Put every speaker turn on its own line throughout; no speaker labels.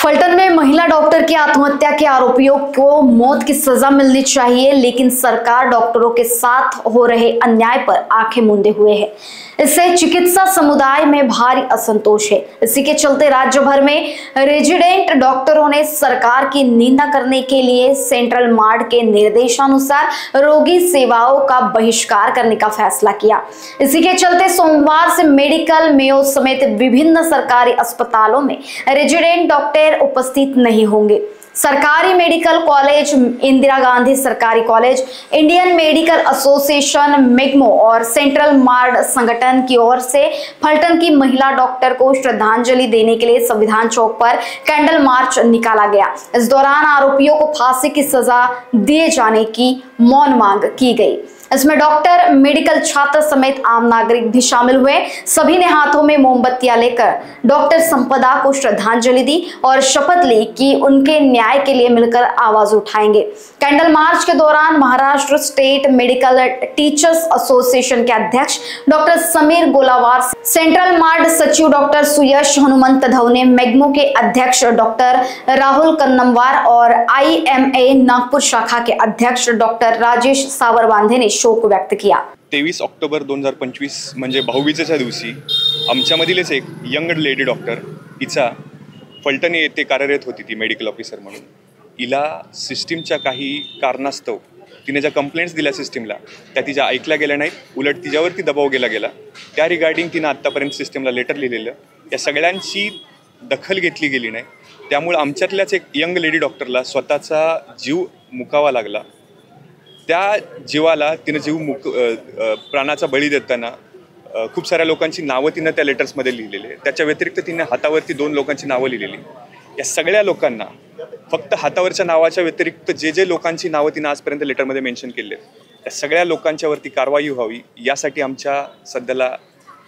फलटन में महिला डॉक्टर की आत्महत्या के आरोपियों को मौत की सजा मिलनी चाहिए, लेकिन सरकार डॉक्टरों के साथ हो रहे अन्याय पर आंखें मूंदे हुए है। इससे चिकित्सा समुदाय में भारी असंतोष है। इसी के चलते राज्य भर में रेजिडेंट डॉक्टरों ने सरकार की निंदा करने के लिए सेंट्रल मार्ड के निर्देशानुसार रोगी सेवाओं का बहिष्कार करने का फैसला किया। इसी के चलते सोमवार से मेडिकल, मेयो समेत विभिन्न सरकारी अस्पतालों में रेजिडेंट डॉक्टर उपस्थित नहीं होंगे। सरकारी मेडिकल कॉलेज, इंदिरा गांधी सरकारी कॉलेज, इंडियन मेडिकल एसोसिएशन, मेगमो और सेंट्रल मार्ड संगठन की ओर से फलटन की महिला डॉक्टर को श्रद्धांजलि देने के लिए संविधान चौक पर कैंडल मार्च निकाला गया। इस दौरान आरोपियों को फांसी की सजा दिए जाने की मौन मांग की गई। इसमें डॉक्टर, मेडिकल छात्र समेत आम नागरिक भी शामिल हुए। सभी ने हाथों में मोमबत्तियां लेकर डॉक्टर संपदा को श्रद्धांजलि दी और शपथ ली कि उनके न्याय के लिए मिलकर आवाज उठाएंगे। कैंडल मार्च के दौरान Maharashtra state medical teachers association के अध्यक्ष डॉक्टर समीर गोलावार, सेंट्रल मार्ड सचिव डॉक्टर सुयश हनुमंत धवने, मेगमो के अध्यक्ष डॉक्टर राहुल कन्नमवार और IMA नागपुर शाखा के अध्यक्ष डॉक्टर राजेश सावरवांधे ने शोक व्यक्त किया।
23 ऑक्टोबर 2025 म्हणजे भाऊबीजेच्या दिवशी आमच्यामधीलच एक यंग लेडी डॉक्टर, हिचा फलटण येथे कार्यरत होती ती मेडिकल ऑफिसर म्हणून। हिला सिस्टीमच्या काही कारणास्तव तिने ज्या कंप्लेंट्स दिल्या सिस्टीमला त्या तिच्या ऐकल्या गेल्या नाहीत, उलट तिच्यावरती दबाव गेला। त्या रिगार्डिंग तिने आत्तापर्यंत सिस्टीमला लेटर लिहिलेलं, या सगळ्यांची दखल घेतली गेली नाही। त्यामुळे आमच्यातल्याच एक यंग लेडी डॉक्टरला स्वतःचा जीव मुकावा लागला। त्या जीवाला तिने प्राणाचा बळी देताना खूप साऱ्या लोकांची नावं तिने त्या लेटर्समध्ये लिहिलेली आहे। त्याच्या व्यतिरिक्त तिने हातावरती 2 लोकांची नावं लिहिलेली। या सगळ्या लोकांना फक्त हातावरच्या नावाच्या व्यतिरिक्त जे लोकांची नावं तिने आजपर्यंत लेटरमध्ये मेन्शन केले, त्या सगळ्या लोकांच्यावरती कारवाई व्हावी यासाठी आमच्या सध्याला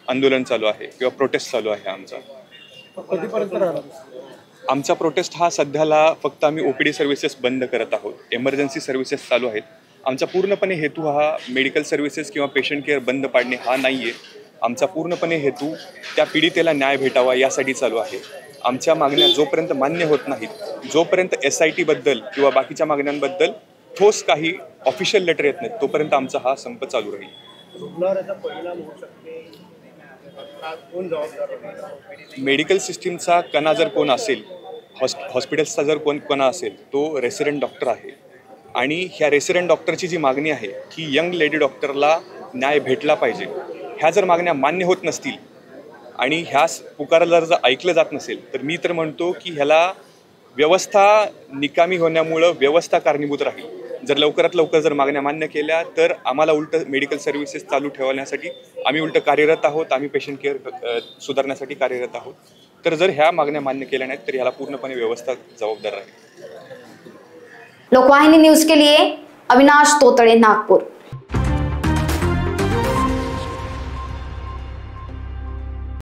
आंदोलन चालू आहे किंवा प्रोटेस्ट चालू आहे। आमचा प्रोटेस्ट हा सध्याला फक्त आम्ही OPD सर्व्हिसेस बंद करत आहोत, इमर्जन्सी सर्व्हिसेस चालू आहेत। आमचा पूर्णपणे हेतू हा मेडिकल सर्व्हिसेस किंवा पेशंट केअर बंद पाडणे हा नाही आहे। आमचा पूर्णपणे हेतू त्या पीडितेला न्याय भेटावा यासाठी चालू आहे। आमच्या मागण्या जोपर्यंत मान्य होत नाहीत, जोपर्यंत SIT बद्दल किंवा बाकीच्या मागण्यांबद्दल ठोस काही ऑफिशियल लेटर येत नाहीत, तोपर्यंत आमचा हा संप चालू राहील। मेडिकल सिस्टीमचा कणा जर कोण असेल, हॉस्पिटल्सचा जर कोण असेल, तो रेसिडेंट डॉक्टर आहे। आणि ह्या रेसिडेंट डॉक्टरची जी मागणी आहे की यंग लेडी डॉक्टरला न्याय भेटला पाहिजे, ह्या जर मागण्या मान्य होत नसतील आणि ह्या पुकाराला जर ऐकलं जात नसेल, तर मी तर म्हणतो की ह्याला व्यवस्था निकामी होण्यामुळं व्यवस्था कारणीभूत राहील। जर लवकरात लवकर जर मागण्या मान्य केल्या तर आम्हाला उलट मेडिकल सर्व्हिसेस चालू ठेवण्यासाठी आम्ही उलट कार्यरत आहोत, आम्ही पेशंट केअर सुधारण्यासाठी कार्यरत आहोत। तर जर ह्या मागण्या मान्य केल्या नाहीत तर ह्याला पूर्णपणे व्यवस्था जबाबदार राहील।
लोकवाहिनी न्यूज के लिए अविनाश तोतड़े, नागपुर।